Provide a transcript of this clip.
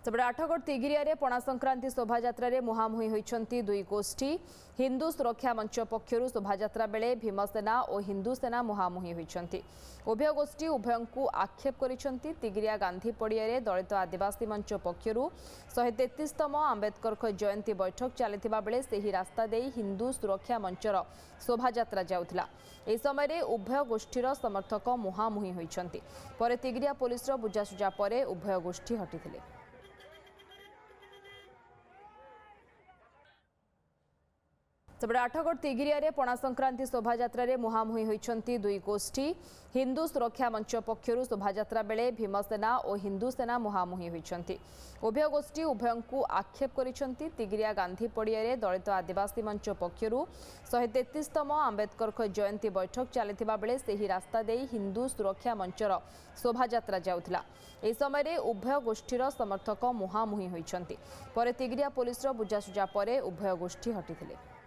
सेपटे आठगड़ तिगिरिया पणा संक्रांति शोभायात्रा मुहांमुही होती दुई गोष्ठी। हिंदू सुरक्षा मंच पक्षर शोभायात्रा बेले भीमसेना और हिंदू सेना मुहांमुही होती। उभय गोष्ठी उभय को आक्षेप करिसेंती। तिगिरिया गांधी पड़िया दलित आदिवासी मंच पक्षर 133तम आंबेडकर जयंती बैठक चलता बेले से रास्ता दे हिंदू सुरक्षा मंचर शोभायात्रा जाउथिला। ए समय उभय गोष्ठीर समर्थक मुहांमुही होती। पर तिगिरिया पुलिस बुझासुझा पर उभय गोष्ठी हटिथिले। सेपटे आठगड़ तिगिरिया पणा संक्रांति शोभायात्रा मुहांमुही होती दुई गोष्ठी। हिंदू सुरक्षा मंच पक्षर शोभायात्रा बेले भीमसेना और हिंदू सेना मुहांमुही होती। उभय गोष्ठी उभय को आक्षेप करिसेंती। तिगिरिया गांधी पड़िया दलित आदिवासी मंच पक्षर 133तम आंबेडकर जयंती बैठक चलता बेले से रास्ता दे हिंदू सुरक्षा मंचर शोभायात्रा जाउथिला। ए समय उभय गोष्ठीर समर्थक मुहांमुही होती। पर तिगिरिया पुलिस बुझासुझा पर उभय गोष्ठी हटिथिले।